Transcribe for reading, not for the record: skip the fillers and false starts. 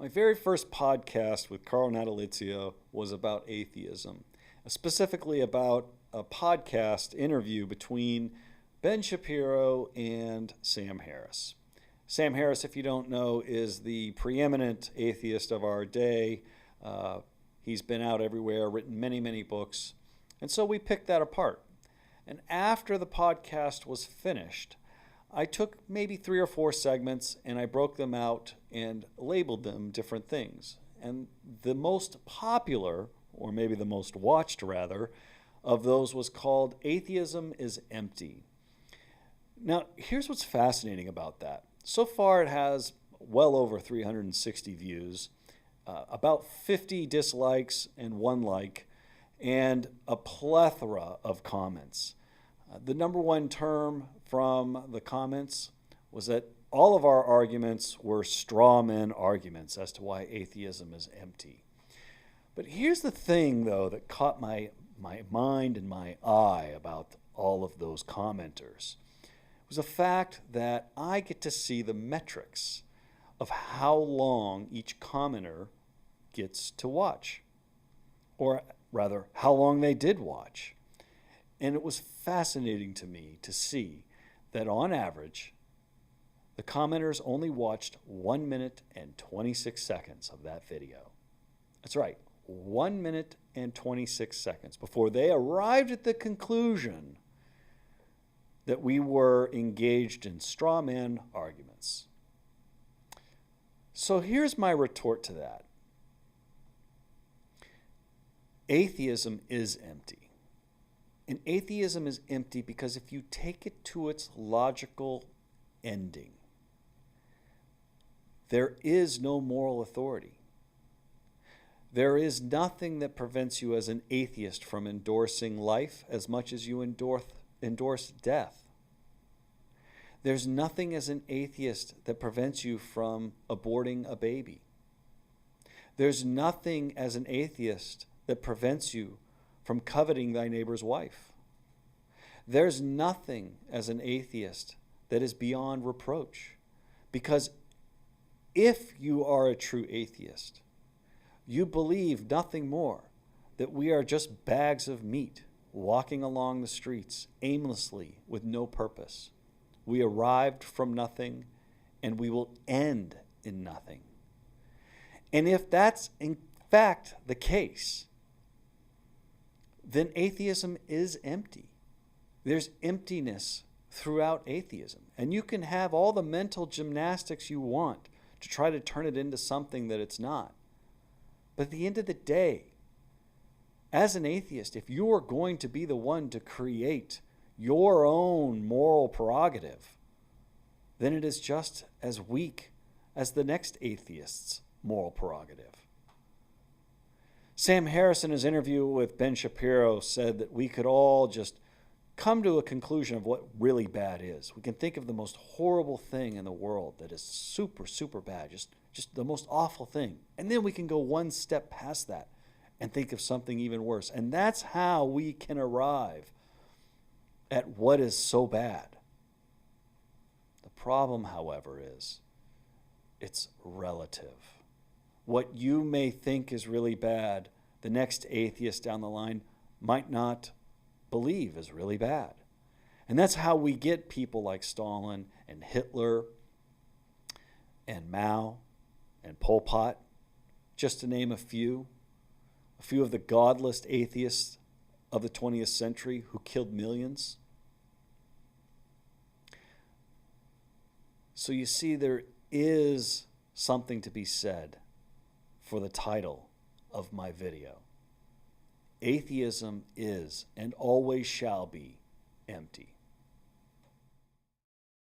My very first podcast with Carl Natalizio was about atheism, specifically about a podcast interview between Ben Shapiro and Sam Harris. Sam Harris, if you don't know, is the preeminent atheist of our day. He's been out everywhere, written many, many books. And so we picked that apart. And after the podcast was finished, I took maybe 3 or 4 segments and I broke them out and labeled them different things. And the most popular, or maybe the most watched rather, of those was called Atheism is Empty. Now, here's what's fascinating about that. So far it has well over 360 views, about 50 dislikes and 1 like, and a plethora of comments. The number one term from the comments was that all of our arguments were straw man arguments as to why atheism is empty. But here's the thing, though, that caught my mind and my eye about all of those commenters. It was the fact that I get to see the metrics of how long each commenter gets to watch, or rather, how long they did watch. And it was fascinating to me to see that on average, the commenters only watched 1 minute and 26 seconds of that video. That's right, 1 minute and 26 seconds before they arrived at the conclusion that we were engaged in straw man arguments. So here's my retort to that. Atheism is empty. And atheism is empty because if you take it to its logical ending, there is no moral authority. There is nothing that prevents you as an atheist from endorsing life as much as you endorse death. There's nothing as an atheist that prevents you from aborting a baby. There's nothing as an atheist that prevents you from coveting thy neighbor's wife. There's nothing as an atheist that is beyond reproach. Because if you are a true atheist, you believe nothing more that we are just bags of meat walking along the streets aimlessly with no purpose. We arrived from nothing and we will end in nothing. And if that's in fact the case, then atheism is empty. There's emptiness throughout atheism. And you can have all the mental gymnastics you want to try to turn it into something that it's not. But at the end of the day, as an atheist, if you are going to be the one to create your own moral prerogative, then it is just as weak as the next atheist's moral prerogative. Sam Harris, in his interview with Ben Shapiro, said that we could all just come to a conclusion of what really bad is. We can think of the most horrible thing in the world that is super, super bad, just the most awful thing. And then we can go one step past that and think of something even worse. And that's how we can arrive at what is so bad. The problem, however, is it's relative. What you may think is really bad, the next atheist down the line might not believe is really bad. And that's how we get people like Stalin and Hitler and Mao and Pol Pot, just to name a few of the godless atheists of the 20th century who killed millions. So you see, there is something to be said for the title of my video. Atheism is and always shall be empty.